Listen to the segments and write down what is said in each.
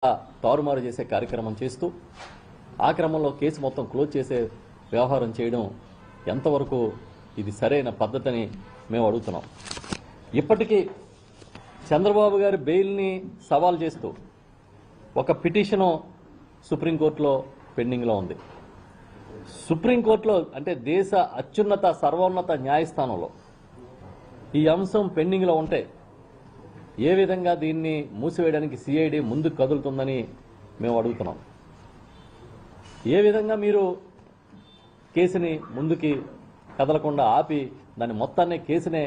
తారుమారు చేసే కార్యక్రమం చేస్తూ ఆ క్రమంలో కేసు మొత్తం క్లోజ్ చేసే వ్యవహారం చేయడం ఎంతవరకు ఇది సరైన పద్ధతిని మేము అడుగుతున్నాం. ఇప్పటికీ చంద్రబాబు గారి బెయిల్ని సవాల్ చేస్తూ ఒక పిటిషను సుప్రీంకోర్టులో పెండింగ్లో ఉంది. సుప్రీంకోర్టులో అంటే దేశ అత్యున్నత సర్వోన్నత న్యాయస్థానంలో ఈ అంశం పెండింగ్లో ఉంటే ఏ విధంగా దీన్ని మూసివేయడానికి సిఐడి ముందుకు కదులుతుందని మేము అడుగుతున్నాం. ఏ విధంగా మీరు కేసుని ముందుకి కదలకుండా ఆపి దాని మొత్తాన్ని కేసునే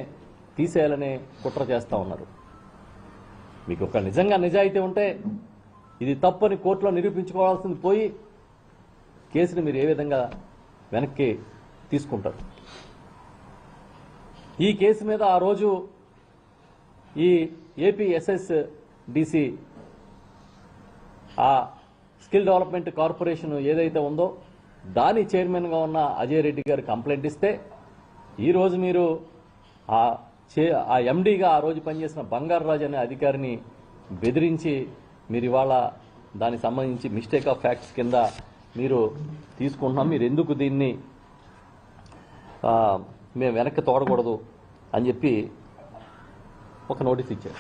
తీసేయాలని కుట్ర చేస్తూ ఉన్నారు. మీకు ఒక నిజంగా నిజాయితీ ఉంటే ఇది తప్పని కోర్టులో నిరూపించుకోవాల్సింది పోయి కేసుని మీరు ఏ విధంగా వెనక్కి తీసుకుంటారు? ఈ కేసు మీద ఆ రోజు ఈ ఏపీ ఎస్ఎస్డిసి ఆ స్కిల్ డెవలప్మెంట్ కార్పొరేషన్ ఏదైతే ఉందో దాని చైర్మన్గా ఉన్న అజయ్ రెడ్డి గారు కంప్లైంట్ ఇస్తే ఈరోజు మీరు ఆ ఎండీగా ఆ రోజు పనిచేసిన బంగారరాజు అనే అధికారిని బెదిరించి మీరు ఇవాళ దానికి సంబంధించి మిస్టేక్ ఆఫ్ ఫ్యాక్ట్స్ కింద మీరు తీసుకుంటున్నాం. మీరు ఎందుకు దీన్ని మేము వెనక్కి తోడకూడదు అని చెప్పి ఒక నోటీస్ ఇచ్చారు.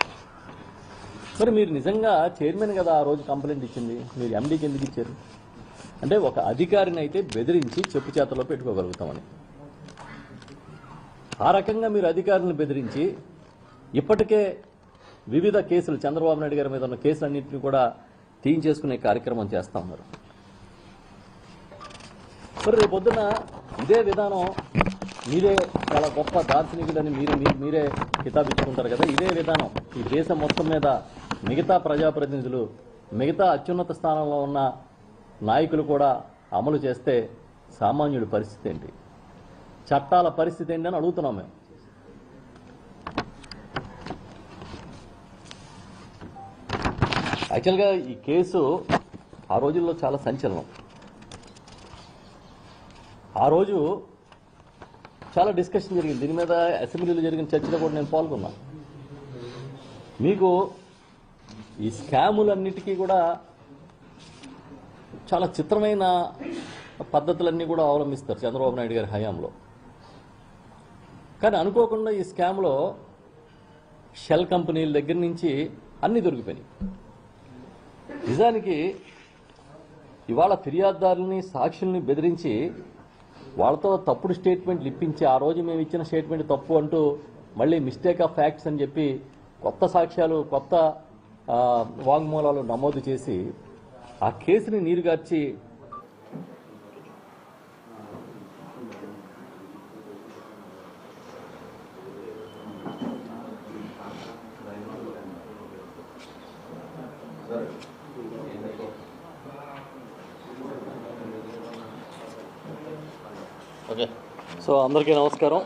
మరి మీరు నిజంగా చైర్మన్ కదా ఆ రోజు కంప్లైంట్ ఇచ్చింది, మీరు ఎండీకి ఎందుకు ఇచ్చారు? అంటే ఒక అధికారిని అయితే బెదిరించి చెప్పు చేతలో పెట్టుకోగలుగుతామని ఆ రకంగా మీరు అధికారులను బెదిరించి ఇప్పటికే వివిధ కేసులు చంద్రబాబు నాయుడు గారి మీద ఉన్న కేసులన్నింటినీ కూడా తీయించేసుకునే కార్యక్రమం చేస్తా ఉన్నారు. మరి రేపొద్దున ఇదే విధానం మీరే చాలా గొప్ప దార్శనికులని మీరే కితాబిచ్చుకుంటారు కదా. ఇదే విధానం ఈ దేశం మొత్తం మీద మిగతా ప్రజాప్రతినిధులు మిగతా అత్యున్నత స్థానంలో ఉన్న నాయకులు కూడా అమలు చేస్తే సామాన్యుడి పరిస్థితి ఏంటి, చట్టాల పరిస్థితి ఏంటి అని అడుగుతున్నాం మేము. యాక్చువల్గా ఈ కేసు ఆ రోజుల్లో చాలా సంచలనం. ఆ రోజు చాలా డిస్కషన్ జరిగింది దీని మీద. అసెంబ్లీలో జరిగిన చర్చలో కూడా నేను పాల్గొన్నా. మీకు ఈ స్కాములన్నిటికీ కూడా చాలా చిత్రమైన పద్ధతులన్నీ కూడా అవలంబిస్తారు చంద్రబాబు నాయుడు గారి హయాంలో. కానీ అనుకోకుండా ఈ స్కామ్లో షెల్ కంపెనీల దగ్గర నుంచి అన్నీ దొరికిపోయినాయి. నిజానికి ఇవాళ ఫిర్యాదుదారుల్ని సాక్షుల్ని బెదిరించి వాళ్ళతో తప్పుడు స్టేట్మెంట్లు ఇప్పించి ఆ రోజు మేము ఇచ్చిన స్టేట్మెంట్ తప్పు అంటూ మళ్ళీ మిస్టేక్ ఆఫ్ ఫ్యాక్ట్స్ అని చెప్పి కొత్త సాక్ష్యాలు కొత్త వాంగ్మూలాలు నమోదు చేసి ఆ కేసుని నీరుగార్చి ఓకే. సో అందరికీ నమస్కారం.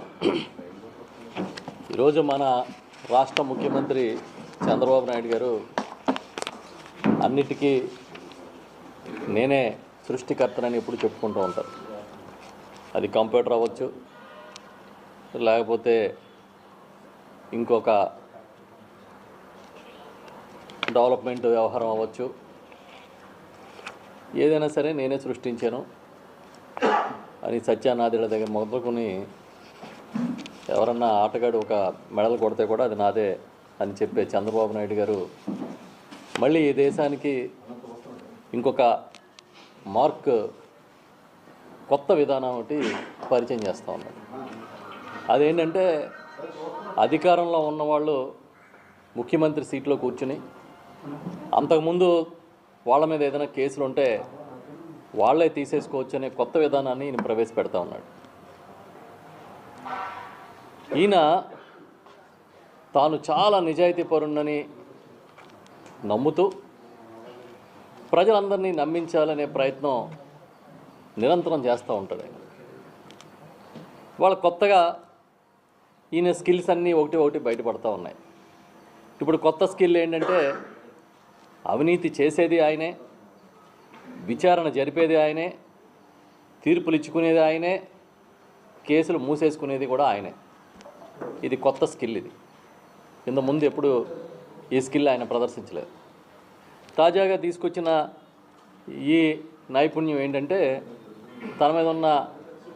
ఈరోజు మన రాష్ట్ర ముఖ్యమంత్రి చంద్రబాబు నాయుడు గారు అన్నిటికీ నేనే సృష్టికర్తనని ఎప్పుడు చెప్పుకుంటూ ఉంటారు. అది కంప్యూటర్ అవ్వచ్చు, లేకపోతే ఇంకొక డెవలప్మెంట్ వ్యవహారం అవ్వచ్చు, ఏదైనా సరే నేనే సృష్టించాను అని సత్యానాథుల దగ్గర మొదలుకొని ఎవరన్నా ఆటగాడు ఒక మెడల్ కొడితే కూడా అది నాదే అని చెప్పే చంద్రబాబు నాయుడు గారు మళ్ళీ ఈ దేశానికి ఇంకొక మార్క్ కొత్త విధానం ఒకటి పరిచయం చేస్తూ ఉన్నారు. అదేంటంటే అధికారంలో ఉన్నవాళ్ళు ముఖ్యమంత్రి సీట్లో కూర్చుని అంతకుముందు వాళ్ళ మీద ఏదైనా కేసులు ఉంటే వాళ్లే తీసేసుకోవచ్చు అనే కొత్త విధానాన్ని ఈయన ప్రవేశపెడతా ఉన్నాడు. ఈయన తాను చాలా నిజాయితీపరుణ్ణని నమ్ముతూ ప్రజలందరినీ నమ్మించాలనే ప్రయత్నం నిరంతరం చేస్తూ ఉంటాడు. వాళ్ళ కొత్తగా ఈయన స్కిల్స్ అన్నీ ఒకటి బయటపడతా ఉన్నాయి. ఇప్పుడు కొత్త స్కిల్ ఏంటంటే అవినీతి చేసేది ఆయనే, విచారణ జరిపేది ఆయనే, తీర్పులు ఇచ్చుకునేది ఆయనే, కేసులు మూసేసుకునేది కూడా ఆయనే. ఇది కొత్త స్కిల్. ఇది ఇంతకుముందు ఎప్పుడు ఈ స్కిల్ ఆయన ప్రదర్శించలేదు. తాజాగా తీసుకొచ్చిన ఈ నైపుణ్యం ఏంటంటే తన మీద ఉన్న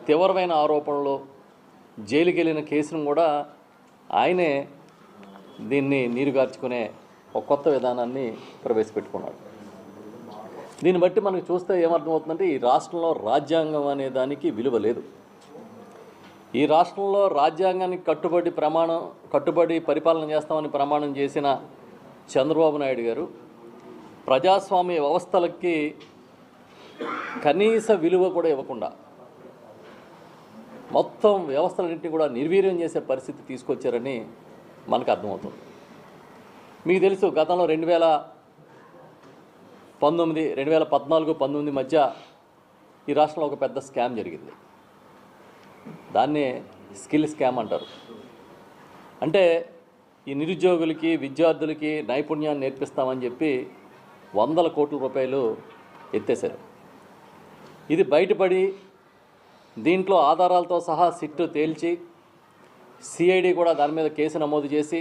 తీవ్రమైన ఆరోపణలు, జైలుకి వెళ్ళిన కేసును కూడా ఆయనే దీన్ని నీరుగార్చుకునే ఒక కొత్త విధానాన్ని ప్రవేశపెట్టుకున్నాడు. దీన్ని బట్టి మనకు చూస్తే ఏమర్థమవుతుందంటే ఈ రాష్ట్రంలో రాజ్యాంగం అనే దానికి విలువ లేదు. ఈ రాష్ట్రంలో రాజ్యాంగానికి కట్టుబడి పరిపాలన చేస్తామని ప్రమాణం చేసిన చంద్రబాబు నాయుడు గారు ప్రజాస్వామ్య వ్యవస్థలకి కనీస విలువ కూడా ఇవ్వకుండా మొత్తం వ్యవస్థలన్నింటినీ కూడా నిర్వీర్యం చేసే పరిస్థితి తీసుకొచ్చారని మనకు అర్థమవుతుంది. మీకు తెలుసు, గతంలో 2014-19 మధ్య ఈ రాష్ట్రంలో ఒక పెద్ద స్కామ్ జరిగింది. దాన్నే స్కిల్ స్కామ్ అంటారు. అంటే ఈ నిరుద్యోగులకి, విద్యార్థులకి నైపుణ్యాన్ని నేర్పిస్తామని చెప్పి 100 కోట్ల రూపాయలు ఎత్తేశారు. ఇది బయటపడి దీంట్లో ఆధారాలతో సహా సిట్టు తేల్చి సిఐడి కూడా దాని మీద కేసు నమోదు చేసి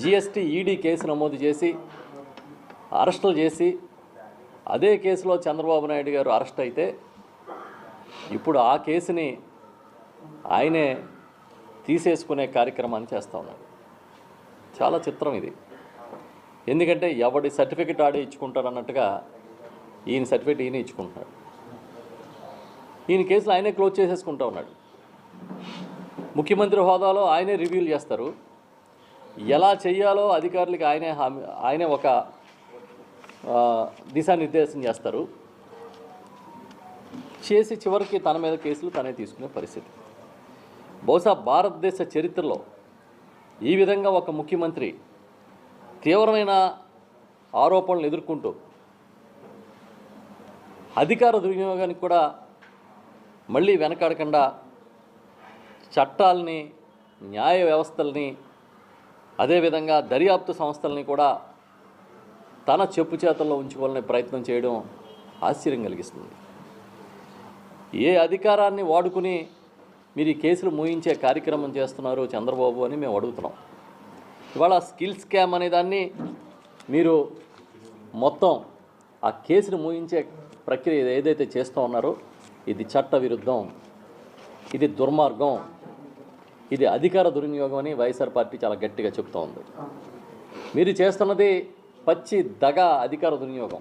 జిఎస్టీ ఈడీ కేసు నమోదు చేసి అరెస్టులు చేసి అదే కేసులో చంద్రబాబు నాయుడు గారు అరెస్ట్ అయితే ఇప్పుడు ఆ కేసుని ఆయనే తీసేసుకునే కార్యక్రమాన్ని చేస్తూ ఉన్నాడు. చాలా చిత్రం ఇది. ఎందుకంటే ఎవడి సర్టిఫికెట్ ఆడే ఇచ్చుకుంటారు అన్నట్టుగా ఈయన సర్టిఫికెట్ ఈయన ఇచ్చుకుంటున్నాడు. ఈయన కేసులు ఆయనే క్లోజ్ చేసేసుకుంటూ ఉన్నాడు. ముఖ్యమంత్రి హోదాలో ఆయనే రివ్యూలు చేస్తారు. ఎలా చేయాలో అధికారులకి ఆయనే ఒక దిశానిర్దేశం చేస్తారు. చేసి చివరికి తన మీద కేసులు తనే తీసుకునే పరిస్థితి. బహుశా భారతదేశ చరిత్రలో ఈ విధంగా ఒక ముఖ్యమంత్రి తీవ్రమైన ఆరోపణలు ఎదుర్కొంటూ అధికార దుర్వినియోగానికి కూడా మళ్ళీ వెనకాడకుండా చట్టాలని, న్యాయ వ్యవస్థల్ని, అదేవిధంగా దర్యాప్తు సంస్థల్ని కూడా తన చెప్పు చేతల్లో ఉంచుకోవాలనే ప్రయత్నం చేయడం ఆశ్చర్యం కలిగిస్తుంది. ఏ అధికారాన్ని వాడుకుని మీరు ఈ కేసులు మూయించే కార్యక్రమం చేస్తున్నారు చంద్రబాబు అని మేము అడుగుతున్నాం. ఇవాళ స్కిల్ స్కామ్ అనే దాన్ని మీరు మొత్తం ఆ కేసును మూయించే ప్రక్రియ ఏదైతే చేస్తూ ఉన్నారో ఇది చట్ట విరుద్ధం, ఇది దుర్మార్గం, ఇది అధికార దుర్వినియోగం అని వైఎస్ఆర్ పార్టీ చాలా గట్టిగా చెప్తూ ఉంది. మీరు చేస్తున్నది పచ్చి దగ, అధికార దుర్వినియోగం.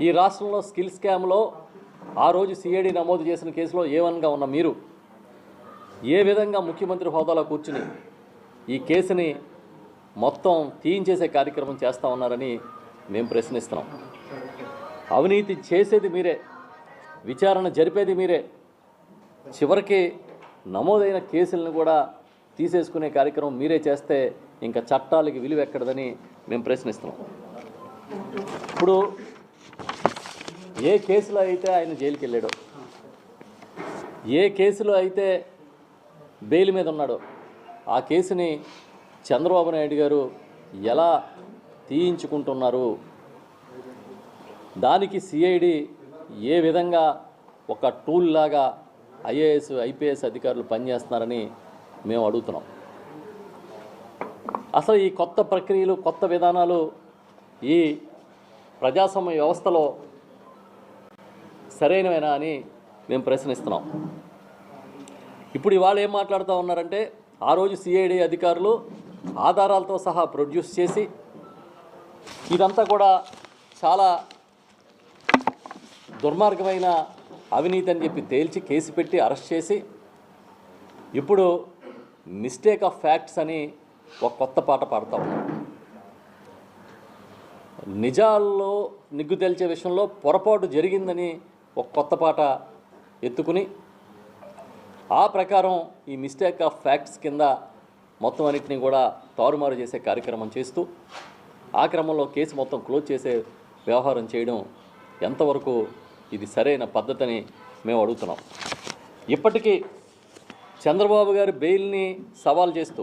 ఈ రాష్ట్రంలో స్కిల్ స్కామ్లో ఆ రోజు సిఐడి నమోదు చేసిన కేసులో A1గా ఉన్న మీరు ఏ విధంగా ముఖ్యమంత్రి హోదాలో కూర్చుని ఈ కేసుని మొత్తం తీయించేసే కార్యక్రమం చేస్తూ ఉన్నారని మేము ప్రశ్నిస్తున్నాం. అవినీతి చేసేది మీరే, విచారణ జరిపేది మీరే, చివరికి నమోదైన కేసులను కూడా తీసేసుకునే కార్యక్రమం మీరే చేస్తే ఇంకా చట్టాలకి విలువ ఎక్కడదని మేము ప్రశ్నిస్తున్నాం. ఇప్పుడు ఏ కేసులో అయితే ఆయన జైలుకి వెళ్ళాడో, ఏ కేసులో అయితే బెయిల్ మీద ఉన్నాడో ఆ కేసుని చంద్రబాబు నాయుడు గారు ఎలా తీయించుకుంటున్నారు, దానికి సిఐడి ఏ విధంగా ఒక టూల్ లాగా ఐఏఎస్, ఐపీఎస్ అధికారులు పనిచేస్తున్నారని మేము అడుగుతున్నాం. అసలు ఈ కొత్త ప్రక్రియలు, కొత్త విధానాలు ఈ ప్రజాస్వామ్య వ్యవస్థలో సరైనవేనా అని మేము ప్రశ్నిస్తున్నాం. ఇప్పుడు ఇవాళ ఏం మాట్లాడుతూ ఉన్నారంటే ఆ రోజు సిఐడి అధికారులు ఆధారాలతో సహా ప్రొడ్యూస్ చేసి ఇదంతా కూడా చాలా దుర్మార్గమైన అవినీతి అని చెప్పి తేల్చి కేసు పెట్టి అరెస్ట్ చేసి ఇప్పుడు మిస్టేక్ ఆఫ్ ఫ్యాక్ట్స్ అని ఒక కొత్త పాట పాడుతూ ఉన్నారు. నిజాల్లో నిగ్గు తేల్చే విషయంలో పొరపాటు జరిగిందని ఒక కొత్త పాట ఎత్తుకుని ఆ ప్రకారం ఈ మిస్టేక్ ఆఫ్ ఫ్యాక్ట్స్ కింద మొత్తం అన్నింటినీ కూడా తారుమారు చేసే కార్యక్రమం చేస్తూ ఆ క్రమంలో కేసు మొత్తం క్లోజ్ చేసే వ్యవహారం చేయడం ఎంతవరకు ఇది సరైన పద్ధతిని మేము అడుగుతున్నాం. ఇప్పటికీ చంద్రబాబు గారి బెయిల్ని సవాల్ చేస్తూ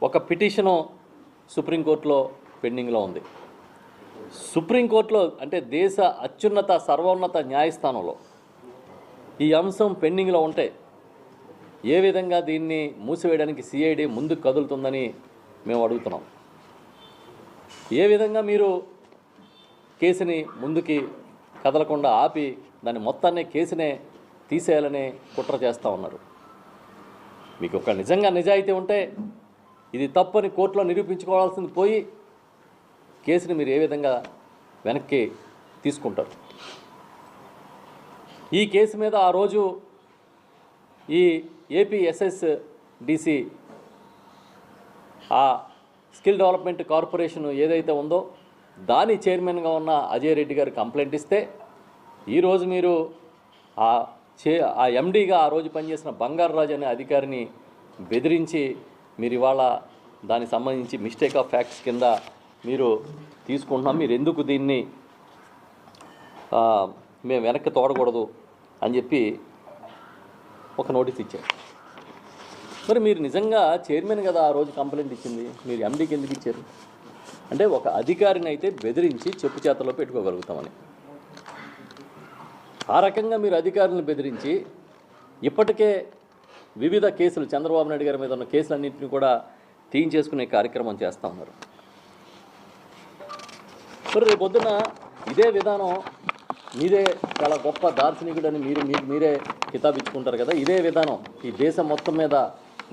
ఒక పిటిషను సుప్రీంకోర్టులో పెండింగ్లో ఉంది. సుప్రీంకోర్టులో అంటే దేశ అత్యున్నత సర్వోన్నత న్యాయస్థానంలో ఈ అంశం పెండింగ్లో ఉంటే ఏ విధంగా దీన్ని మూసివేయడానికి సిఐడి ముందుకు కదులుతుందని మేము అడుగుతున్నాం. ఏ విధంగా మీరు కేసుని ముందుకి కదలకుండా ఆపి దాన్ని మొత్తాన్ని కేసునే తీసేయాలని కుట్ర చేస్తూ ఉన్నారు. మీకు ఒక నిజంగా నిజాయితీ ఉంటే ఇది తప్పని కోర్టులో నిరూపించుకోవాల్సింది పోయి కేసుని మీరు ఏ విధంగా వెనక్కి తీసుకుంటారు? ఈ కేసు మీద ఆ రోజు ఈ ఏపీఎస్ఎస్డిసి ఆ స్కిల్ డెవలప్మెంట్ కార్పొరేషన్ ఏదైతే ఉందో దాని చైర్మన్గా ఉన్న అజయ్ రెడ్డి గారు కంప్లైంట్ ఇస్తే ఈరోజు మీరు ఆ ఎండీగా ఆ రోజు పనిచేసిన బంగారరాజు అనే అధికారిని బెదిరించి మీరు ఇవాళ దానికి సంబంధించి మిస్టేక్ ఆఫ్ ఫ్యాక్ట్స్ కింద మీరు తీసుకుంటున్నాం, మీరు ఎందుకు దీన్ని మేము వెనక్కి తోడకూడదు అని చెప్పి ఒక నోటీస్ ఇచ్చారు. మరి మీరు నిజంగా చైర్మన్ కదా ఆ రోజు కంప్లైంట్ ఇచ్చింది, మీరు ఎండీకి ఎందుకు ఇచ్చారు? అంటే ఒక అధికారిని అయితే బెదిరించి చెప్పు చేతల్లో పెట్టుకోగలుగుతామని, ఆ రకంగా మీరు అధికారులను బెదిరించి ఇప్పటికే వివిధ కేసులు చంద్రబాబు నాయుడు గారి మీద ఉన్న కేసులన్నింటినీ కూడా తీయించేసుకునే కార్యక్రమం చేస్తూ ఉన్నారు. మరి రేపు పొద్దున ఇదే విధానం మీరే చాలా గొప్ప దార్శనికుడని మీరే కితాబిచ్చుకుంటారు కదా, ఇదే విధానం ఈ దేశం మొత్తం మీద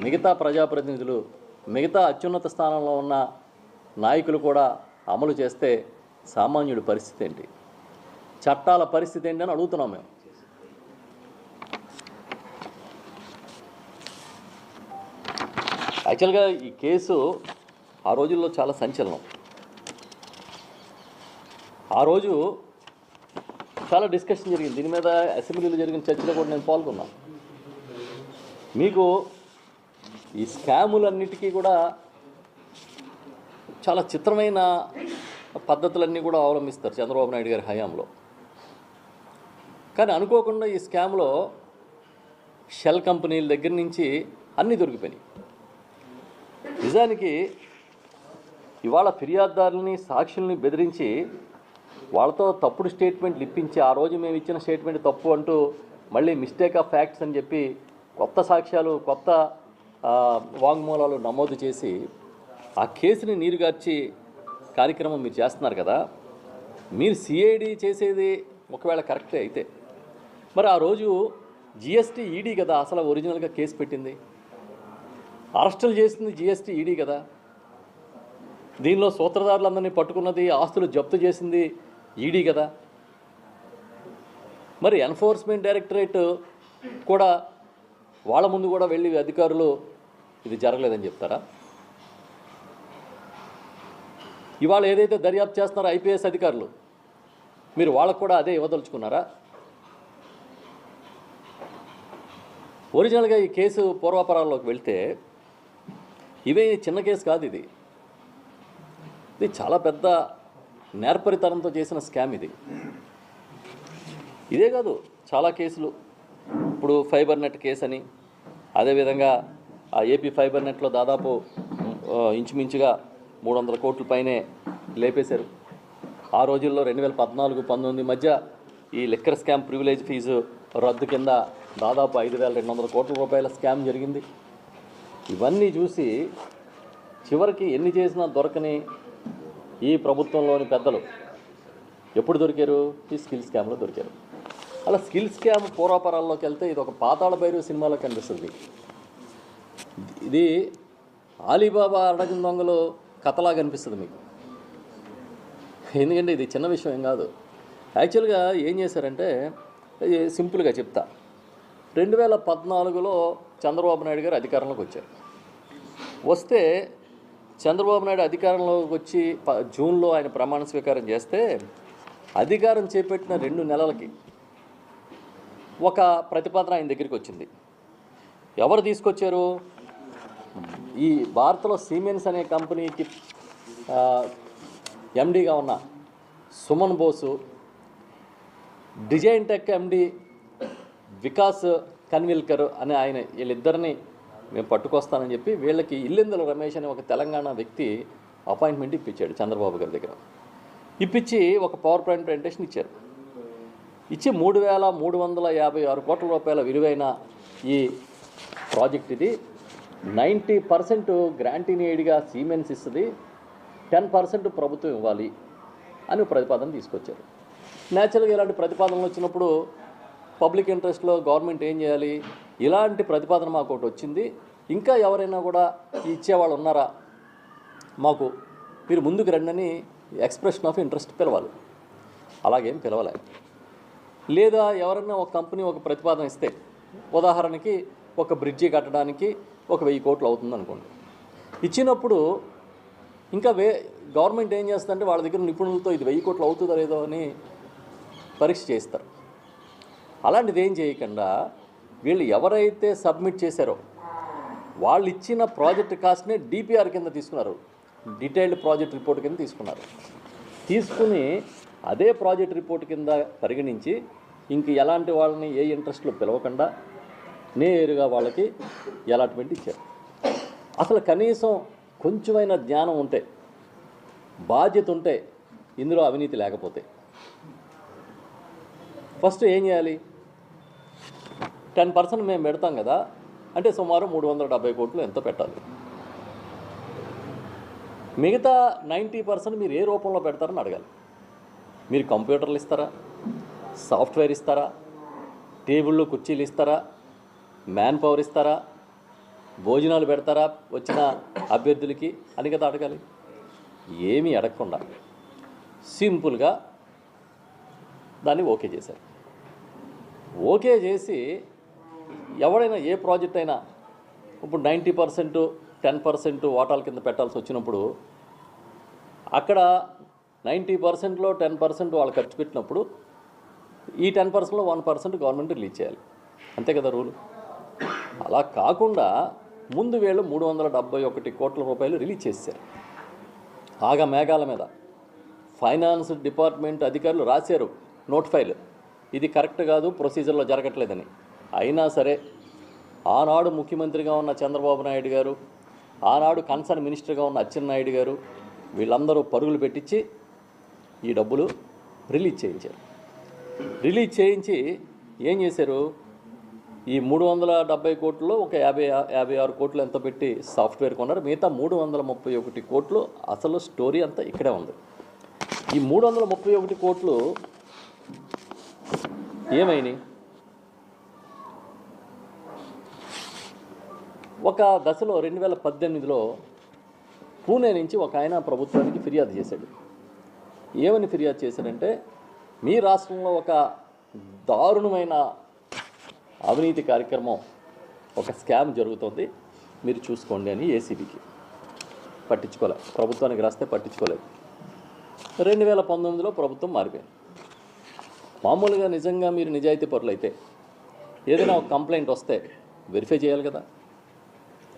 మిగతా ప్రజాప్రతినిధులు మిగతా అత్యున్నత స్థానంలో ఉన్న నాయకులు కూడా అమలు చేస్తే సామాన్యుడి పరిస్థితి ఏంటి, చట్టాల పరిస్థితి ఏంటి అని అడుగుతున్నాం మేము. యాక్చువల్గా ఈ కేసు ఆ రోజుల్లో చాలా సంచలనం. ఆ రోజు చాలా డిస్కషన్ జరిగింది దీని మీద, అసెంబ్లీలో జరిగిన చర్చలో కూడా నేను పాల్గొన్నాను. మీకు ఈ స్కాములన్నిటికీ కూడా చాలా చిత్రమైన పద్ధతులన్నీ కూడా అవలంబిస్తారు చంద్రబాబు నాయుడు గారి హయాంలో. కానీ అనుకోకుండా ఈ స్కామ్లో షెల్ కంపెనీల దగ్గర నుంచి అన్నీ దొరికిపోయినాయి. నిజానికి ఇవాళ ఫిర్యాదుదారులని సాక్షుల్ని బెదిరించి వాళ్ళతో తప్పుడు స్టేట్మెంట్లు ఇప్పించి ఆ రోజు మేము ఇచ్చిన స్టేట్మెంట్ తప్పు అంటూ మళ్ళీ మిస్టేక్ ఆఫ్ ఫ్యాక్ట్స్ అని చెప్పి కొత్త సాక్ష్యాలు కొత్త వాంగ్మూలాలు నమోదు చేసి ఆ కేసుని నీరుగార్చి కార్యక్రమం మీరు చేస్తున్నారు కదా. మీరు సిఐడి చేసేది ఒకవేళ కరెక్టే అయితే మరి ఆ రోజు జిఎస్టీ ఈడీ కదా అసలు ఒరిజినల్గా కేసు పెట్టింది, అరెస్టులు చేసింది జిఎస్టీ ఈడీ కదా, దీనిలో సూత్రధారులందరినీ పట్టుకున్నది ఆస్తులు జప్తు చేసింది ఈడీ కదా. మరి ఎన్ఫోర్స్మెంట్ డైరెక్టరేట్ కూడా వాళ్ళ ముందు కూడా వెళ్ళి అధికారులు ఇది జరగలేదని చెప్తారా? ఇవాళ ఏదైతే దర్యాప్తు చేస్తున్నారో ఐపీఎస్ అధికారులు మీరు వాళ్ళకు కూడా అదే ఇవ్వదలుచుకున్నారా? ఒరిజినల్గా ఈ కేసు పూర్వాపరాల్లోకి వెళ్తే ఇవే చిన్న కేసు కాదు, ఇది చాలా పెద్ద నేర్పరితనంతో చేసిన స్కామ్ ఇది. ఇదే కాదు చాలా కేసులు, ఇప్పుడు ఫైబర్ నెట్ కేసు అని, అదేవిధంగా ఆ ఏపీ ఫైబర్ నెట్లో దాదాపు ఇంచుమించుగా 300 కోట్ల పైనే లేపేశారు. ఆ రోజుల్లో 2014-19 మధ్య ఈ లిక్కర్ స్కామ్ ప్రివిలేజ్ ఫీజు రద్దు కింద దాదాపు 5,200 కోట్ల రూపాయల స్కామ్ జరిగింది. ఇవన్నీ చూసి చివరికి ఎన్ని చేసినా దొరకని ఈ ప్రభుత్వంలోని పెద్దలు ఎప్పుడు దొరికారు? ఈ స్కిల్ స్కామ్లో దొరికారు. అలా స్కిల్ స్కామ్ పూర్వాపరాల్లోకి వెళ్తే ఇది ఒక పాతాళ భైరవ సినిమాలో కనిపిస్తుంది. ఇది ఆలీబాబా అడగిన దొంగలు కథలా కనిపిస్తుంది మీకు. ఎందుకంటే ఇది చిన్న విషయం ఏం కాదు. యాక్చువల్గా ఏం చేశారంటే సింపుల్గా చెప్తా, 2014లో చంద్రబాబు నాయుడు గారు అధికారంలోకి వచ్చారు. వస్తే చంద్రబాబు నాయుడు అధికారంలోకి వచ్చి జూన్లో ఆయన ప్రమాణ స్వీకారం చేస్తే అధికారం చేపట్టిన 2 నెలలకి ఒక ప్రతిపాదన ఆయన దగ్గరికి వచ్చింది. ఎవరు తీసుకొచ్చారు? ఈ భారత్లో సిమెన్స్ అనే కంపెనీకి ఎండీగా ఉన్న Suman Bose, design tech MD Vikas Kanvilkar అనే ఆయన, వీళ్ళిద్దరిని మేము పట్టుకొస్తానని చెప్పి వీళ్ళకి ఇల్లెందుల రమేష్ అనే ఒక తెలంగాణ వ్యక్తి అపాయింట్మెంట్ ఇప్పించాడు చంద్రబాబు గారి దగ్గర. ఇప్పించి ఒక పవర్ పాయింట్ ప్రజెంటేషన్ ఇచ్చారు. ఇచ్చి 3,356 కోట్ల రూపాయల విలువైన ఈ ప్రాజెక్ట్ ఇది 90% గ్రాంటీని ఎయిడ్గా సిమెన్స్ ఇస్తుంది, 10% ప్రభుత్వం ఇవ్వాలి అని ప్రతిపాదన తీసుకొచ్చారు. న్యాచురల్గా ఇలాంటి ప్రతిపాదనలు వచ్చినప్పుడు పబ్లిక్ ఇంట్రెస్ట్లో గవర్నమెంట్ ఏం చేయాలి, ఇలాంటి ప్రతిపాదన మాకు ఒకటి వచ్చింది, ఇంకా ఎవరైనా కూడా ఇచ్చేవాళ్ళు ఉన్నారా, మాకు మీరు ముందుకు రండి అని ఎక్స్ప్రెషన్ ఆఫ్ ఇంట్రెస్ట్ పిలవాలి. అలాగేం పిలవలే. లేదా ఎవరైనా ఒక కంపెనీ ఒక ప్రతిపాదన ఇస్తే, ఉదాహరణకి ఒక బ్రిడ్జి కట్టడానికి 1000 కోట్లు అవుతుంది అనుకోండి, ఇచ్చినప్పుడు ఇంకా గవర్నమెంట్ ఏం చేస్తుందంటే వాళ్ళ దగ్గర నిపుణులతో ఇది 1000 కోట్లు అవుతుందో లేదో అని పరీక్ష చేస్తారు. అలాంటిది ఏం చేయకుండా వీళ్ళు ఎవరైతే సబ్మిట్ చేశారో వాళ్ళు ఇచ్చిన ప్రాజెక్ట్ కాస్ట్ని డిపిఆర్ కింద తీసుకున్నారు, డీటెయిల్డ్ ప్రాజెక్ట్ రిపోర్ట్ కింద తీసుకున్నారు. తీసుకుని అదే ప్రాజెక్ట్ రిపోర్ట్ కింద పరిగణించి ఇంక ఎలాంటి వాళ్ళని ఏ ఇంట్రెస్ట్లో పిలవకుండా నేరుగా వాళ్ళకి అలాట్మెంట్ ఇచ్చారు. అసలు కనీసం కొంచెమైన జ్ఞానం ఉంటే, బాధ్యత ఉంటే, ఇందులో అవినీతి లేకపోతే ఫస్ట్ ఏం చేయాలి, 10% మేము పెడతాం కదా అంటే సుమారు 370 కోట్లు ఎంతో పెట్టాలి. మిగతా 90% మీరు ఏ రూపంలో పెడతారని అడగాలి. మీరు కంప్యూటర్లు ఇస్తారా, సాఫ్ట్వేర్ ఇస్తారా, టేబుళ్ళు కుర్చీలు ఇస్తారా, మ్యాన్ పవర్ ఇస్తారా, భోజనాలు పెడతారా వచ్చిన అభ్యర్థులకి అని కదా అడగాలి. ఏమీ అడగకుండా సింపుల్గా దాన్ని ఓకే చేశారు. ఓకే చేసి ఎవడైనా ఏ ప్రాజెక్ట్ అయినా ఇప్పుడు 90% 10% వాటాల కింద పెట్టాల్సి వచ్చినప్పుడు అక్కడ 90%లో 10% వాళ్ళు ఖర్చు పెట్టినప్పుడు ఈ 10%లో 1% గవర్నమెంట్ రిలీజ్ చేయాలి. అంతే కదా రూలు. అలా కాకుండా ముందు వీళ్ళు 371 కోట్ల రూపాయలు రిలీజ్ చేశారు. ఆగా మేఘాల మీద ఫైనాన్స్ డిపార్ట్మెంట్ అధికారులు రాశారు నోట్ ఫైల్, ఇది కరెక్ట్ కాదు, ప్రొసీజర్లో జరగట్లేదని. అయినా సరే ఆనాడు ముఖ్యమంత్రిగా ఉన్న చంద్రబాబు నాయుడు గారు, ఆనాడు కన్సర్న్ మినిస్టర్గా ఉన్న అచ్చెన్నాయుడు గారు వీళ్ళందరూ పరుగులు పెట్టించి ఈ డబ్బులు రిలీజ్ చేయించారు. రిలీజ్ చేయించి ఏం చేశారు, ఈ 370 కోట్లలో ఒక 56 కోట్లు ఎంతో పెట్టి సాఫ్ట్వేర్ కొన్నారు. మిగతా 331 కోట్లు అసలు స్టోరీ అంతా ఇక్కడే ఉంది. ఈ 331 కోట్లు ఏమైనాయి? ఒక దశలో 2018లో పూణే నుంచి ఒక ఆయన ప్రభుత్వానికి ఫిర్యాదు చేశాడు. ఏమని ఫిర్యాదు చేశాడంటే, మీ రాష్ట్రంలో ఒక దారుణమైన అవినీతి కార్యక్రమం, ఒక స్కామ్ జరుగుతుంది, మీరు చూసుకోండి అని ఏసీబీకి. పట్టించుకోలేదు, ప్రభుత్వానికి రాస్తే పట్టించుకోలేదు. 2019లో ప్రభుత్వం మారిపోయింది. మామూలుగా నిజంగా మీరు నిజాయితీ పరులైతే ఏదైనా ఒక కంప్లైంట్ వస్తే వెరిఫై చేయాలి కదా,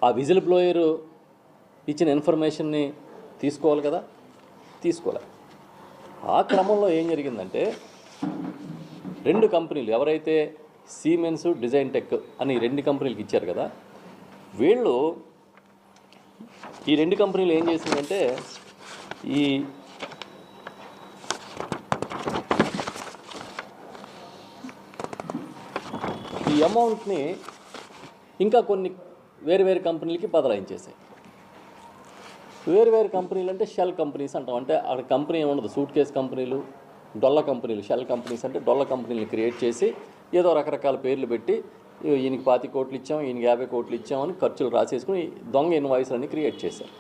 ఆ విజిల్ బ్లోయర్ ఇచ్చిన ఇన్ఫర్మేషన్ని తీసుకోవాలి కదా, తీసుకోలే. ఆ క్రమంలో ఏం జరిగిందంటే 2 కంపెనీలు ఎవరైతే సీమెన్స్, డిజైన్ టెక్ అని 2 కంపెనీలకు ఇచ్చారు కదా, వీళ్ళు ఈ 2 కంపెనీలు ఏం చేసిందంటే ఈ అమౌంట్ని ఇంకా కొన్ని వేరు కంపెనీలకి బదలాయించేసాయి. వేరు కంపెనీలు అంటే షెల్ కంపెనీస్ అంటాం. అంటే అక్కడ కంపెనీ ఏముండదు, సూట్ కేస్ కంపెనీలు, డొల్ల కంపెనీలు. షెల్ కంపెనీస్ అంటే డొల్ల కంపెనీలను క్రియేట్ చేసి ఏదో రకరకాల పేర్లు పెట్టి ఈయనకి 25 కోట్లు ఇచ్చాం, ఈయనకి 50 కోట్లు ఇచ్చామని ఖర్చులు రాసేసుకుని దొంగ ఇన్వాయిస్లన్నీ క్రియేట్ చేశారు.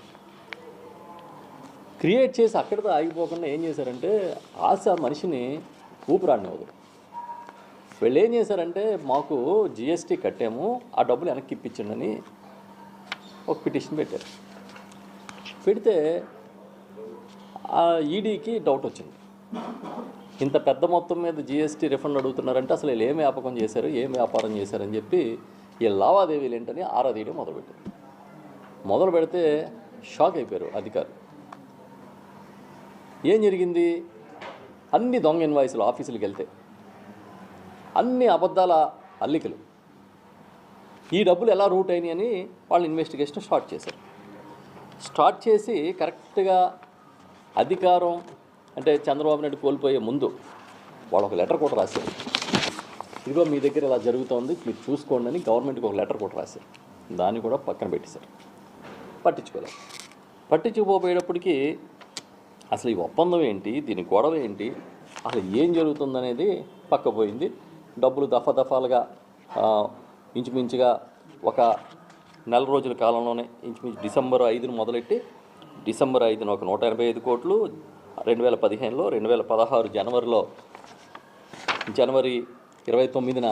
క్రియేట్ చేసి అక్కడితో ఆగిపోకుండా ఏం చేశారంటే ఆశ మనిషిని ఊపిరాడనివ్వదు. వీళ్ళు ఏం చేశారంటే మాకు జిఎస్టీ కట్టాము, ఆ డబ్బులు వెనక్కి ఇప్పించండి ఒక పిటిషన్ పెట్టారు. పెడితే ఆ ఈడీకి డౌట్ వచ్చింది, ఇంత పెద్ద మొత్తం మీద జిఎస్టీ రిఫండ్ అడుగుతున్నారంటే అసలు వీళ్ళు ఏం వ్యాపకం చేశారు, ఏం వ్యాపారం చేశారని చెప్పి ఈ లావాదేవీలు ఏంటని ఆరా తీయడం మొదలుపెట్టారు. మొదలు పెడితే షాక్ అయిపోయారు అధికారులు. ఏం జరిగింది, అన్ని దొంగ ఇన్వాయిస్లు ఆఫీసులకు వెళ్తే అన్ని అబద్ధాల అల్లికలు. ఈ డబ్బులు ఎలా రూట్ అయినాయి అని వాళ్ళు ఇన్వెస్టిగేషన్ స్టార్ట్ చేశారు. స్టార్ట్ చేసి కరెక్ట్గా అధికారం అంటే చంద్రబాబు నాయుడు కోల్పోయే ముందు వాళ్ళు ఒక లెటర్ కూడా రాశారు. ఇదిగో మీ దగ్గర ఇలా జరుగుతోంది, మీరు చూసుకోండి అని గవర్నమెంట్కి ఒక లెటర్ కూడా రాశారు. దాన్ని కూడా పక్కన పెట్టేశారు, పట్టించుకోలేదు. పట్టించుకోపోయేటప్పటికీ అసలు ఈ ఒప్పందం ఏంటి, దీని గొడవ ఏంటి, అసలు ఏం జరుగుతుందనేది పక్కపోయింది. డబ్బులు దఫాలుగా ఇంచుమించుగా ఒక నెల రోజుల కాలంలోనే ఇంచుమించు డిసెంబర్ 5న మొదలెట్టి డిసెంబర్ 5న ఒక 185 కోట్లు, 2015లో, 2016 జనవరి 29న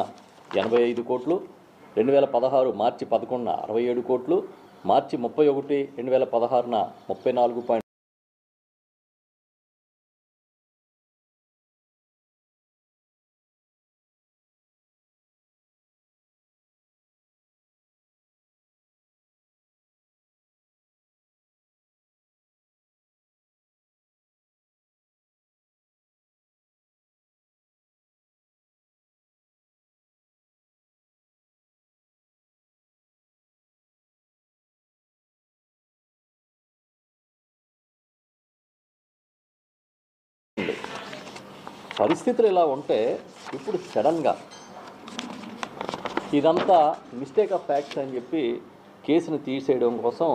85 కోట్లు, 2016 మార్చి 11న 67 కోట్లు, మార్చి 31, 2016న 34. పరిస్థితులు ఇలా ఉంటే ఇప్పుడు సడన్గా ఇదంతా మిస్టేక్ ఆఫ్ ఫ్యాక్ట్స్ అని చెప్పి కేసును తీసేయడం కోసం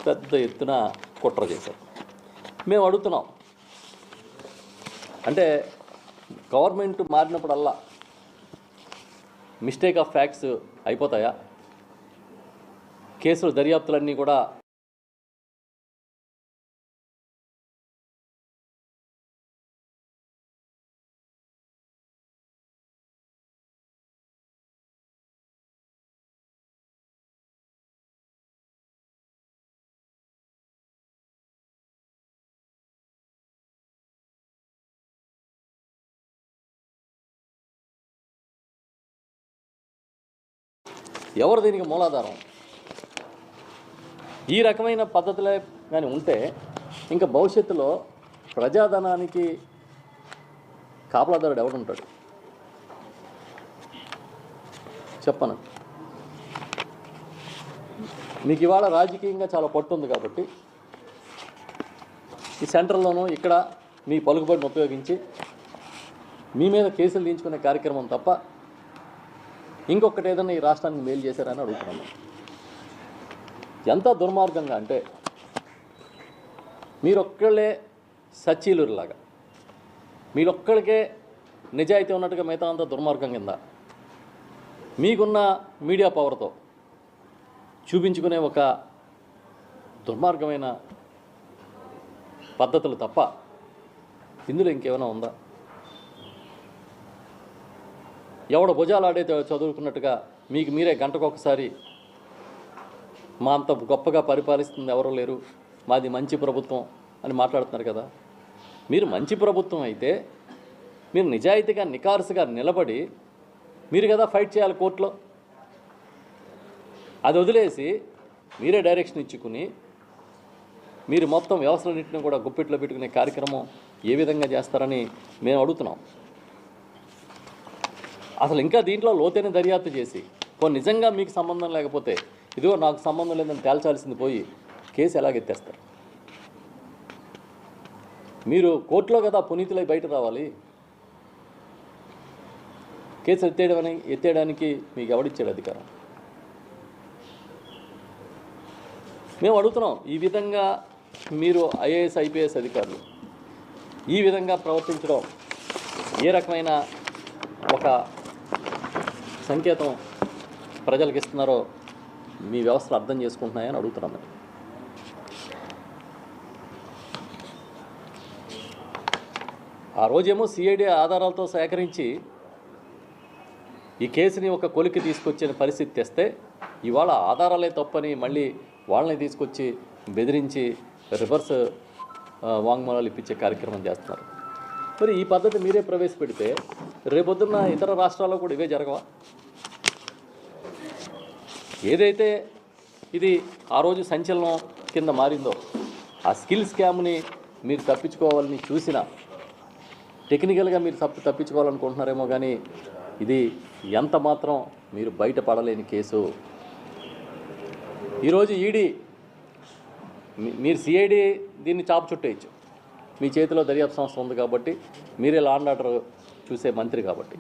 పెద్ద ఎత్తున కుట్ర చేశారు. మేము అడుగుతున్నాం, అంటే గవర్నమెంట్ మారినప్పుడల్లా మిస్టేక్ ఆఫ్ ఫ్యాక్ట్స్ అయిపోతాయా? కేసుల దర్యాప్తులన్నీ కూడా ఎవరు దీనికి మూలాధారం? ఈ రకమైన పద్ధతులే కానీ ఉంటే ఇంకా భవిష్యత్తులో ప్రజాధనానికి కాపలాదారుడు ఎవడుంటాడు చెప్పను. మీకు ఇవాళ రాజకీయంగా చాలా పట్టుంది కాబట్టి ఈ సెంట్రల్లోనూ ఇక్కడ మీ పలుకుబడిని ఉపయోగించి మీ మీద కేసులు దించుకునే కార్యక్రమం తప్ప ఇంకొకటి ఏదైనా ఈ రాష్ట్రానికి మేలు చేశారని అడుగుతున్నాను. ఎంత దుర్మార్గంగా అంటే మీరొక్కళ్ళే సచ్చీలులాగా, మీరొక్కడికే నిజాయితీ ఉన్నట్టుగా మిగతా అంతా దుర్మార్గం కింద మీకున్న మీడియా పవర్తో చూపించుకునే ఒక దుర్మార్గమైన పద్ధతులు తప్ప ఇందులో ఇంకేమైనా ఉందా? ఎవడ భుజాలు ఆడే చదువుకున్నట్టుగా మీకు మీరే గంటకొకసారి మా అంత గొప్పగా పరిపాలిస్తుంది ఎవరూ లేరు, మాది మంచి ప్రభుత్వం అని మాట్లాడుతున్నారు కదా. మీరు మంచి ప్రభుత్వం అయితే మీరు నిజాయితీగా నికార్సుగా నిలబడి మీరు కదా ఫైట్ చేయాలి కోర్టులో. అది వదిలేసి మీరే డైరెక్షన్ ఇచ్చుకుని మీరు మొత్తం వ్యవస్థలన్నింటినీ కూడా గుప్పిట్లో పెట్టుకునే కార్యక్రమం ఏ విధంగా చేస్తారని మేము అడుగుతున్నాం. అసలు ఇంకా దీంట్లో లోతైన దర్యాప్తు చేసి నిజంగా మీకు సంబంధం లేకపోతే ఇదిగో నాకు సంబంధం లేదని తేల్చాల్సింది పోయి కేసు ఎలాగెత్తేస్తారు? మీరు కోర్టులో కదా పునీతులై బయట రావాలి. కేసు ఎత్తేయడానికి మీకు ఎవడిచ్చాడు అధికారం? మేము అడుగుతున్నాం, ఈ విధంగా మీరు ఐఏఎస్ ఐపీఎస్ అధికారులు ఈ విధంగా ప్రవర్తించడం ఏ రకమైన ఒక సంకేతం ప్రజలకు ఇస్తున్నారో మీ వ్యవస్థలు అర్థం చేసుకుంటున్నాయని అడుగుతున్నాం. ఆ రోజేమో సిఐడి ఆధారాలతో సేకరించి ఈ కేసుని ఒక కొలికి తీసుకొచ్చిన పరిస్థితి తెస్తే ఇవాళ ఆధారాలే తప్పని మళ్ళీ వాళ్ళని తీసుకొచ్చి బెదిరించి రివర్స్ వాంగ్మూలాలు ఇప్పించే కార్యక్రమం చేస్తున్నారు. మరి ఈ పద్ధతి మీరే ప్రవేశపెడితే రేపొద్దున్న ఇతర రాష్ట్రాల్లో కూడా ఇవే జరగవా? ఏదైతే ఇది ఆ రోజు సంచలనం కింద మారిందో ఆ స్కిల్ స్కామ్ని మీరు తప్పించుకోవాలని చూసినా టెక్నికల్గా మీరు తప్పించుకోవాలనుకుంటున్నారేమో కానీ ఇది ఎంత మాత్రం మీరు బయటపడలేని కేసు. ఈరోజు ఈడీ మీరు సిఐడి దీన్ని చాపు చుట్టేయచ్చు, మీ చేతిలో దర్యాప్తు సంస్థ ఉంది కాబట్టి, మీరే లా అండ్ ఆర్డర్ చూసే మంత్రి కాబట్టి.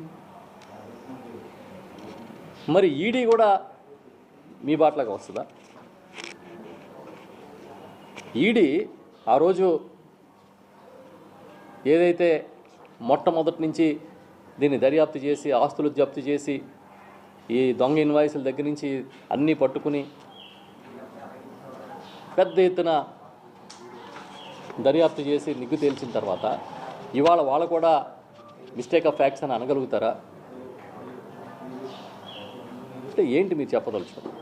మరి ఈడీ కూడా మీ బాటలాగా వస్తుందా? ఈడీ ఆ రోజు ఏదైతే మొట్టమొదటి నుంచి దీన్ని దర్యాప్తు చేసి ఆస్తులు జప్తు చేసి ఈ దొంగ ఇన్వాయిస్ల దగ్గర నుంచి అన్నీ పట్టుకుని పెద్ద ఎత్తున దర్యాప్తు చేసి నిగ్గు తేల్చిన తర్వాత ఇవాళ వాళ్ళు కూడా మిస్టేక్ ఆఫ్ ఫ్యాక్ట్స్ అని అనగలుగుతారా? అంటే ఏంటి మీరు చెప్పదలుచుకున్నారు?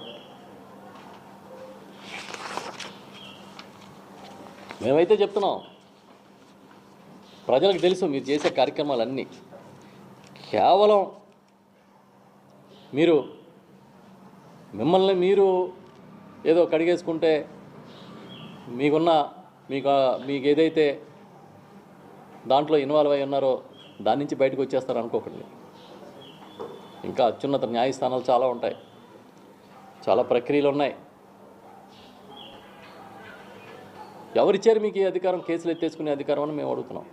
మేమైతే చెప్తున్నాం, ప్రజలకు తెలుసు మీరు చేసే కార్యక్రమాలన్నీ కేవలం మిమ్మల్ని మీరు ఏదో కడిగేసుకుంటే మీకు ఏదైతే దాంట్లో ఇన్వాల్వ్ అయి ఉన్నారో దాని నుంచి బయటకు వచ్చేస్తారు అనుకోకండి. ఇంకా అత్యున్నత న్యాయస్థానాలు చాలా ఉంటాయి, చాలా ప్రక్రియలు ఉన్నాయి. ఎవరిచ్చారు మీకు ఈ అధికారం, కేసులు ఎత్తేసుకునే అధికారం అని మేము అడుగుతున్నాం.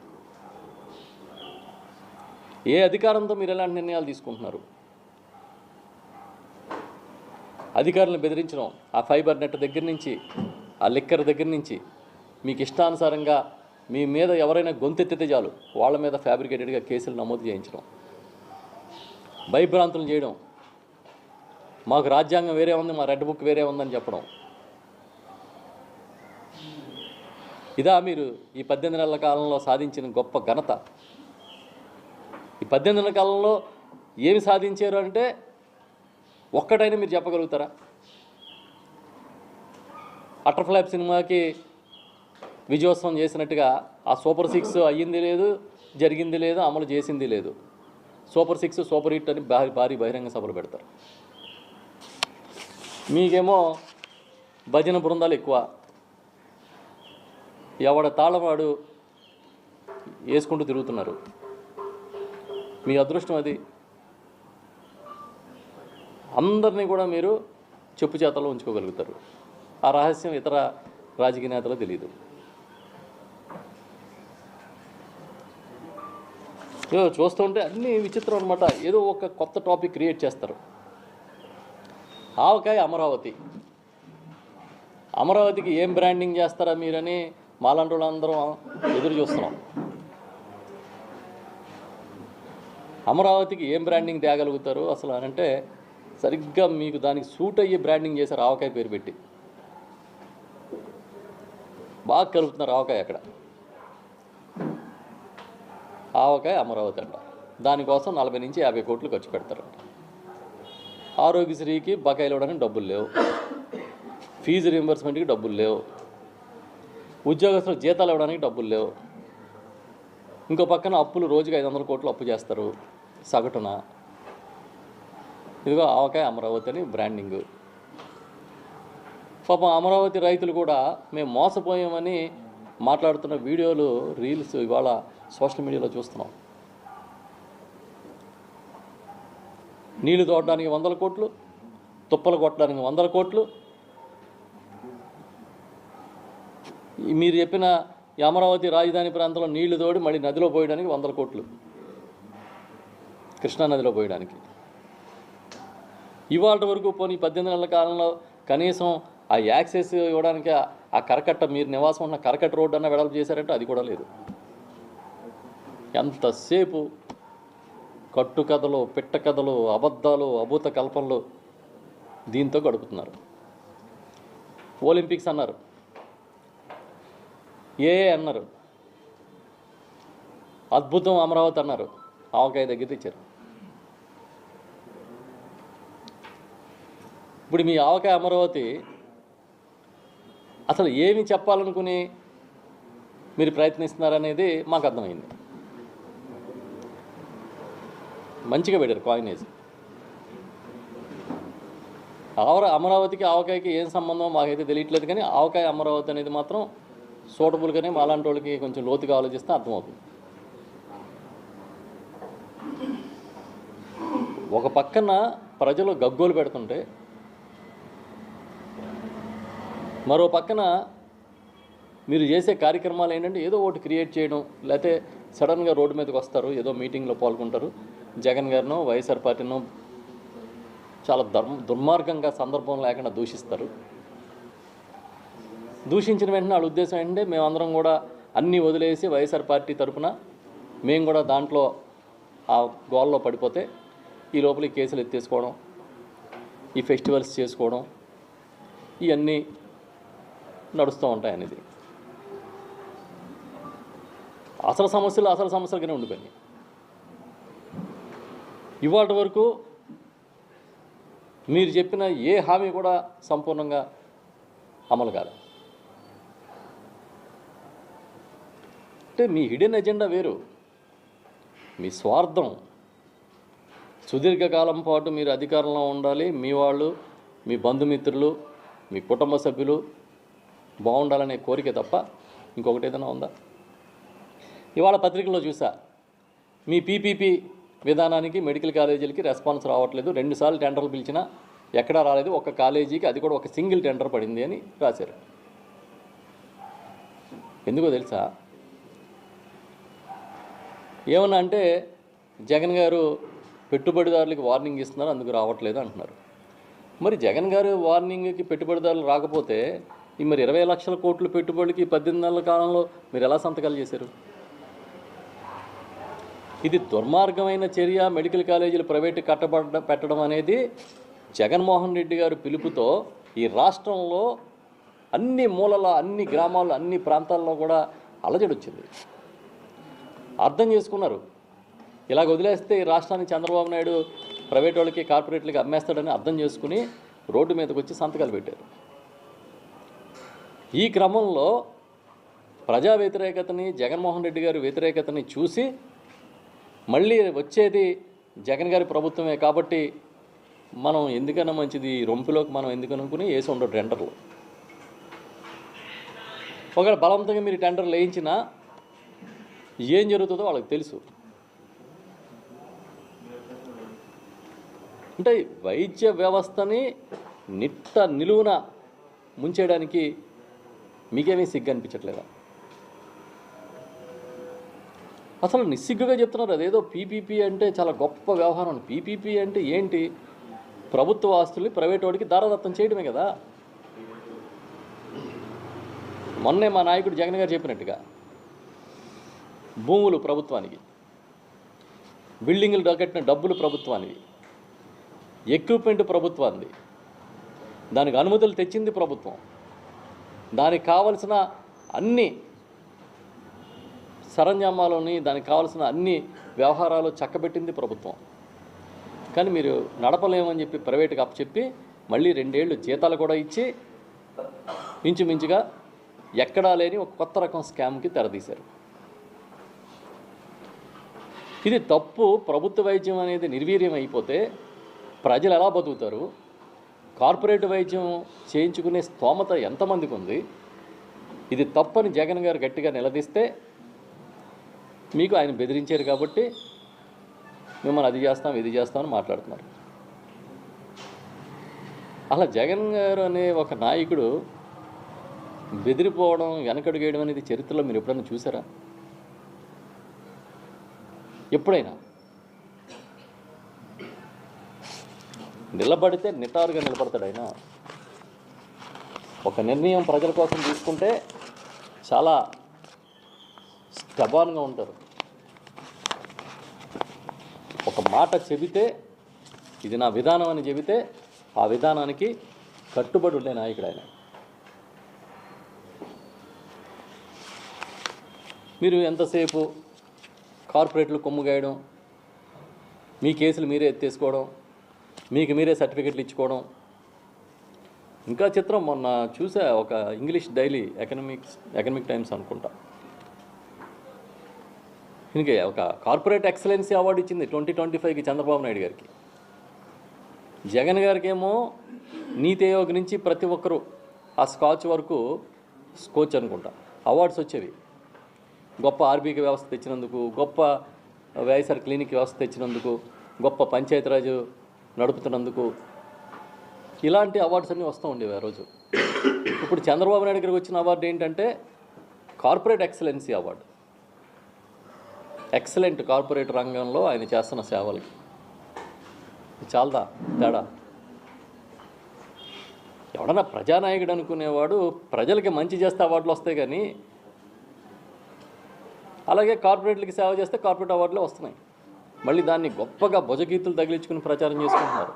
ఏ అధికారంతో మీరు ఎలాంటి నిర్ణయాలు తీసుకుంటున్నారు? అధికారులను బెదిరించడం, ఆ ఫైబర్ నెట్ దగ్గర నుంచి, ఆ లిక్కర్ దగ్గర నుంచి మీకు ఇష్టానుసారంగా మీ మీద ఎవరైనా గొంతెత్తితే చాలు వాళ్ళ మీద ఫ్యాబ్రికేటెడ్గా కేసులు నమోదు చేయించడం, భయభ్రాంతులు చేయడం, మాకు రాజ్యాంగం వేరే ఉంది, మా రెడ్ బుక్ వేరే ఉందని చెప్పడం. ఇదా మీరు ఈ 18 నెలల కాలంలో సాధించిన గొప్ప ఘనత? ఈ 18 నెలల కాలంలో ఏమి సాధించారు అంటే ఒక్కటైనా మీరు చెప్పగలుగుతారా? అటర్ఫ్లాప్ సినిమాకి విజయోత్సవం చేసినట్టుగా ఆ సూపర్ 6 అయ్యింది లేదు, జరిగింది లేదు, అమలు చేసింది లేదు. సూపర్ 6 సూపర్ హిట్ అని భారీ బహిరంగ సభలు పెడతారు. మీకేమో భజన బృందాలు ఎక్కువ, ఎవడ తాళవాడు వేసుకుంటూ తిరుగుతున్నారు. మీ అదృష్టం అది. అందరినీ కూడా మీరు చెప్పు చేతల్లో ఉంచుకోగలుగుతారు. ఆ రహస్యం ఇతర రాజకీయ నేతలకు తెలియదు. చూస్తుంటే అన్నీ విచిత్రం అనమాట. ఏదో ఒక కొత్త టాపిక్ క్రియేట్ చేస్తారు. ఆవకాయ అమరావతి, అమరావతికి ఏం బ్రాండింగ్ చేస్తారా మీరని మాలాంటి వాళ్ళందరం ఎదురు చూస్తున్నాం. అమరావతికి ఏం బ్రాండింగ్ తేగలుగుతారు అసలు అని అంటే సరిగ్గా మీకు దానికి సూట్ అయ్యే బ్రాండింగ్ చేశారు. ఆవకాయ పేరు పెట్టి బాగా కలుపుతున్నారు. ఆవకాయ అక్కడ ఆవకాయ అమరావతి అంట. దానికోసం 40 నుంచి 50 కోట్లు ఖర్చు పెడతారంట. ఆరోగ్యశ్రీకి బకాయిలు ఇవ్వడానికి డబ్బులు లేవు, ఫీజు రీంబర్స్మెంట్కి డబ్బులు లేవు, ఉద్యోగస్తులు జీతాలు ఇవ్వడానికి డబ్బులు లేవు. ఇంకో పక్కన అప్పులు రోజుకి 500 కోట్లు అప్పు చేస్తారు సగటున. ఇదిగో ఆవకాయ అమరావతి అని బ్రాండింగ్. పాపం అమరావతి రైతులు కూడా మేము మోసపోయామని మాట్లాడుతున్న వీడియోలు, రీల్స్ ఇవాళ సోషల్ మీడియాలో చూస్తున్నాం. నీళ్లు తోడడానికి 100 కోట్లు, తుప్పలు కొట్టడానికి 100 కోట్లు. మీరు చెప్పిన ఈ అమరావతి రాజధాని ప్రాంతంలో నీళ్లు తోడి మళ్ళీ నదిలో పోయడానికి 100 కోట్లు, కృష్ణానదిలో పోయడానికి. ఇవాళ వరకు పోనీ 18 నెలల కాలంలో కనీసం ఆ యాక్సెస్ ఇవ్వడానికి ఆ కరకట్ట, మీరు నివాసం ఉన్న కరకట్ట రోడ్డు అన్న వెడల్పు చేశారంటే అది కూడా లేదు. ఎంతసేపు కట్టుకథలు, పిట్ట కథలు, అబద్ధాలు, అభూత కల్పనలు దీంతో గడుపుతున్నారు. ఒలింపిక్స్ అన్నారు, అన్నారు, అద్భుతం అమరావతి అన్నారు, ఆవకాయ దగ్గర తెచ్చారు. ఇప్పుడు మీ ఆవకాయ అమరావతి అసలు ఏమి చెప్పాలనుకుని మీరు ప్రయత్నిస్తున్నారనేది మాకు అర్థమైంది. మంచిగా పెట్టారు కాయినేజ్. అమరావతికి ఆవకాయకి ఏం సంబంధం మాకైతే తెలియట్లేదు, కానీ ఆవకాయ అమరావతి అనేది మాత్రం సూటబుల్గానే మాలాంటి వాళ్ళకి కొంచెం లోతుగా ఆలోచిస్తే అర్థమవుతుంది. ఒక పక్కన ప్రజలు గగ్గోలు పెడుతుంటే మరో పక్కన మీరు చేసే కార్యక్రమాలు ఏంటంటే ఏదో ఒకటి క్రియేట్ చేయడం, లేకపోతే సడన్గా రోడ్డు మీదకి వస్తారు, ఏదో మీటింగ్లో పాల్గొంటారు, జగన్ గారినో వైఎస్ఆర్ పార్టీనో చాలా దుర్మార్గంగా సందర్భం లేకుండా దూషిస్తారు. దూషించిన వెంటనే వాళ్ళ ఉద్దేశం ఏంటంటే మేమందరం కూడా అన్నీ వదిలేసి వైఎస్ఆర్ పార్టీ తరఫున మేము కూడా దాంట్లో ఆ గోల్లో పడిపోతే ఈ లోపల ఈ కేసులు ఎత్తేసుకోవడం, ఈ ఫెస్టివల్స్ చేసుకోవడం ఇవన్నీ నడుస్తూ ఉంటాయి అనేది. అసలు సమస్యలుగానే ఉండిపోయినాయి. ఇవాటి వరకు మీరు చెప్పిన ఏ హామీ కూడా సంపూర్ణంగా అమలు కాదు. అంటే మీ హిడెన్ ఎజెండా వేరు, మీ స్వార్థం. సుదీర్ఘకాలం పాటు మీరు అధికారంలో ఉండాలి, మీ వాళ్ళు, మీ బంధుమిత్రులు, మీ కుటుంబ సభ్యులు బాగుండాలనే కోరిక తప్ప ఇంకొకటి ఏదైనా ఉందా? ఇవాళ పత్రికల్లో చూసా, మీ పీపీపీ విధానానికి మెడికల్ కాలేజీలకి రెస్పాన్స్ రావట్లేదు, 2 సార్లు టెండర్లు పిలిచినా ఎక్కడా రాలేదు, ఒక కాలేజీకి అది కూడా ఒక సింగిల్ టెండర్ పడింది అని రాశారు. ఎందుకో తెలుసా? ఏమన్నా అంటే జగన్ గారు పెట్టుబడిదారులకు వార్నింగ్ ఇస్తున్నారు, అందుకు రావట్లేదు అంటున్నారు. మరి జగన్ గారు వార్నింగ్కి పెట్టుబడిదారులు రాకపోతే మరి 20 లక్షల కోట్ల పెట్టుబడికి 18 నెలల కాలంలో మీరు ఎలా సంతకాలు చేశారు? ఇది దుర్మార్గమైన చర్య. మెడికల్ కాలేజీలు ప్రైవేటు పెట్టడం అనేది జగన్మోహన్ రెడ్డి గారు పిలుపుతో ఈ రాష్ట్రంలో అన్ని మూలల, అన్ని గ్రామాల్లో, అన్ని ప్రాంతాల్లో కూడా అలజడి వచ్చింది. అర్థం చేసుకున్నారు, ఇలాగ వదిలేస్తే ఈ రాష్ట్రాన్ని చంద్రబాబు నాయుడు ప్రైవేట్ వాళ్ళకి, కార్పొరేట్లకి అమ్మేస్తాడని అర్థం చేసుకుని రోడ్డు మీదకి వచ్చి సంతకాలు పెట్టారు. ఈ క్రమంలో ప్రజా వ్యతిరేకతని, జగన్మోహన్ రెడ్డి గారి వ్యతిరేకతని చూసి మళ్ళీ వచ్చేది జగన్ గారి ప్రభుత్వమే కాబట్టి మనం ఎందుకన్నా మంచిది రొంపులోకి మనం ఎందుకు అనుకుని వేసి ఉండరు టెండర్లు. ఒకవేళ బలవంతంగా మీరు టెండర్లు వేయించినా ఏం జరుగుతుందో వాళ్ళకి తెలుసు. అంటే వైద్య వ్యవస్థని నిలువున ముంచేయడానికి మీకేమీ సిగ్గు అనిపించట్లేదా? అసలు నిస్సిగ్గుగా చెప్తున్నారు. అదేదో పీపీపీ అంటే చాలా గొప్ప వ్యవహారం. పీపీపీ అంటే ఏంటి? ప్రభుత్వ ఆస్తుల్ని ప్రైవేట్ వాడికి దారాదత్తం చేయడమే కదా. మొన్నే మా నాయకుడు జగన్ గారు చెప్పినట్టుగా భూములు ప్రభుత్వానికి, బిల్డింగులు కట్టిన డబ్బులు ప్రభుత్వానికి, ఎక్విప్మెంట్ ప్రభుత్వానికి, దానికి అనుమతులు తెచ్చింది ప్రభుత్వం, దానికి కావలసిన అన్ని సరంజామాలని, దానికి కావాల్సిన అన్ని వ్యవహారాలు చక్కబెట్టింది ప్రభుత్వం. కానీ మీరు నడపలేమని చెప్పి ప్రైవేట్గా అప్పచెప్పి మళ్ళీ 2 ఏళ్ళు జీతాలు కూడా ఇచ్చి ఇంచుమించుగా ఎక్కడా లేని ఒక కొత్త రకం స్కామ్కి తెరదీశారు. ఇది తప్పు. ప్రభుత్వ వైద్యం అనేది నిర్వీర్యం అయిపోతే ప్రజలు ఎలా బతుకుతారు? కార్పొరేట్ వైద్యం చేయించుకునే స్తోమత ఎంతమందికి ఉంది? ఇది తప్పని జగన్ గారు గట్టిగా నిలదీస్తే మీకు ఆయన బెదిరించారు కాబట్టి మిమ్మల్ని అది చేస్తాం, ఇది చేస్తామని మాట్లాడుతున్నారు. అలా జగన్ గారు అనే ఒక నాయకుడు బెదిరిపోవడం, వెనకడుగేయడం అనేది చరిత్రలో మీరు ఎప్పుడైనా చూసారా? ఎప్పుడైనా నిలబడితే నిటారుగా నిలబడతాడు ఆయన. ఒక నిర్ణయం ప్రజల కోసం తీసుకుంటే చాలా స్టబాన్గా ఉంటారు. ఒక మాట చెబితే ఇది నా విధానం అని చెబితే ఆ విధానానికి కట్టుబడి ఉండే నాయకుడు ఆయన. మీరు ఎంతసేపు కార్పొరేట్లు కొమ్ముగాయడం, మీ కేసులు మీరే ఎత్తేసుకోవడం, మీకు మీరే సర్టిఫికెట్లు ఇచ్చుకోవడం. ఇంకా చిత్రం, మొన్న చూసా ఒక ఇంగ్లీష్ డైలీ ఎకనామిక్ టైమ్స్ అనుకుంటా, దీనికి ఒక కార్పొరేట్ ఎక్సలెన్సీ అవార్డు ఇచ్చింది 2025కి చంద్రబాబు నాయుడు గారికి. జగన్ గారికి ఏమో నీతి ఆయోగ్ నుంచి ప్రతి ఒక్కరూ ఆ స్కాచ్ వరకు స్కోచ్ అనుకుంటా అవార్డ్స్ వచ్చేవి. గొప్ప ఆర్బీకే వ్యవస్థ తెచ్చినందుకు, గొప్ప వైఎస్ఆర్ క్లినిక్ వ్యవస్థ తెచ్చినందుకు, గొప్ప పంచాయతీరాజు నడుపుతున్నందుకు, ఇలాంటి అవార్డ్స్ అన్నీ వస్తూ ఉండేవి ఆ రోజు. ఇప్పుడు చంద్రబాబు నాయుడు గారికి వచ్చిన అవార్డు ఏంటంటే corporate excellency award. Excellent corporate రంగంలో ఆయన చేస్తున్న సేవలకి చాలదా తేడా? ఎవడన్నా ప్రజానాయకుడు అనుకునేవాడు ప్రజలకి మంచి చేస్తే అవార్డులు వస్తాయి, కానీ అలాగే కార్పొరేట్లకి సేవ చేస్తే కార్పొరేట్ అవార్డులు వస్తున్నాయి. మళ్ళీ దాన్ని గొప్పగా భుజగీతులు తగిలించుకుని ప్రచారం చేసుకుంటున్నారు.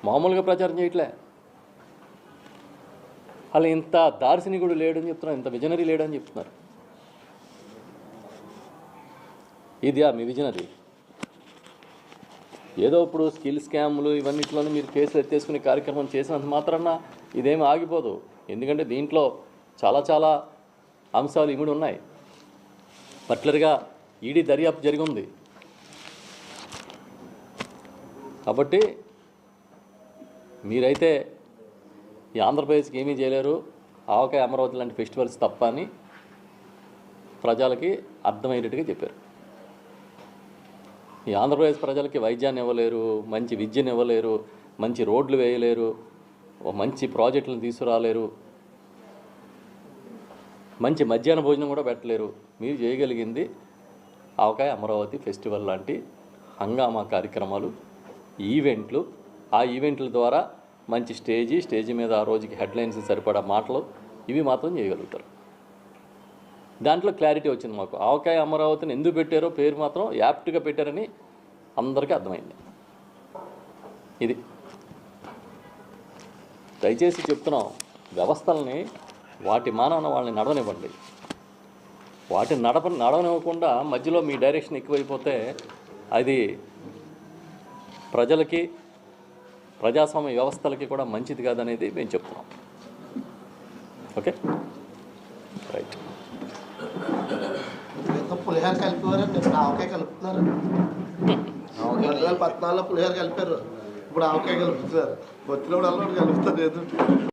మామూలుగా ప్రచారం చేయట్లే. అలా ఇంత దార్శనికుడు లేడని చెప్తున్నారు, ఇంత విజనరీ లేడని చెప్తున్నారు. ఇదియా మీ విజనరీ? ఏదో ఇప్పుడు స్కిల్ స్కామ్లు ఇవన్నిటిలోనూ మీరు కేసులు ఎత్తేసుకునే కార్యక్రమం చేసినంత మాత్రాన ఇదేమీ ఆగిపోదు. ఎందుకంటే దీంట్లో చాలా అంశాలు ఇమిడి ఉన్నాయి. పర్టికులర్గా ఈడీ దర్యాప్తు జరిగి ఉంది. కాబట్టి మీరైతే ఈ ఆంధ్రప్రదేశ్కి ఏమీ చేయలేరు, ఆవకాయ అమరావతి లాంటి ఫెస్టివల్స్ తప్ప అని ప్రజలకి అర్థమయ్యేటట్టుగా చెప్పారు. ఈ ఆంధ్రప్రదేశ్ ప్రజలకి వైద్యాన్ని ఇవ్వలేరు, మంచి విద్యను ఇవ్వలేరు, మంచి రోడ్లు వేయలేరు, మంచి ప్రాజెక్టులను తీసుకురాలేరు, మంచి మధ్యాహ్న భోజనం కూడా పెట్టలేరు. మీరు చేయగలిగింది ఆవకాయ అమరావతి ఫెస్టివల్ లాంటి హంగామా కార్యక్రమాలు, ఈవెంట్లు. ఆ ఈవెంట్ల ద్వారా మంచి స్టేజీ మీద ఆ రోజుకి హెడ్లైన్స్ సరిపడా మాటలు ఇవి మాత్రం చేయగలుగుతారు. దాంట్లో క్లారిటీ వచ్చింది మాకు. ఆవకాయ అమరావతిని ఎందుకు పెట్టారో పేరు మాత్రం యాప్ట్గా పెట్టారని అందరికీ అర్థమైంది. ఇది దయచేసి చెప్తున్నాం, వ్యవస్థల్ని వాటి మానాన వాళ్ళని నడవనివ్వండి. వాటిని నడవనివ్వకుండా మధ్యలో మీ డైరెక్షన్ ఎక్కువైపోతే అది ప్రజలకి ప్రజాస్వామ్య వ్యవస్థలకి కూడా మంచిది కాదనేది మేము చెప్తున్నాం. Okay, right. పులిహార కలిపేవారండి, ఇప్పుడు ఆవకాయ కలుపుతున్నారు. 2014లో పులిహార కలిపారు, ఇప్పుడు ఆవకాయ కలుపుతున్నారు. వచ్చినప్పుడు అలా కలుపుతారు.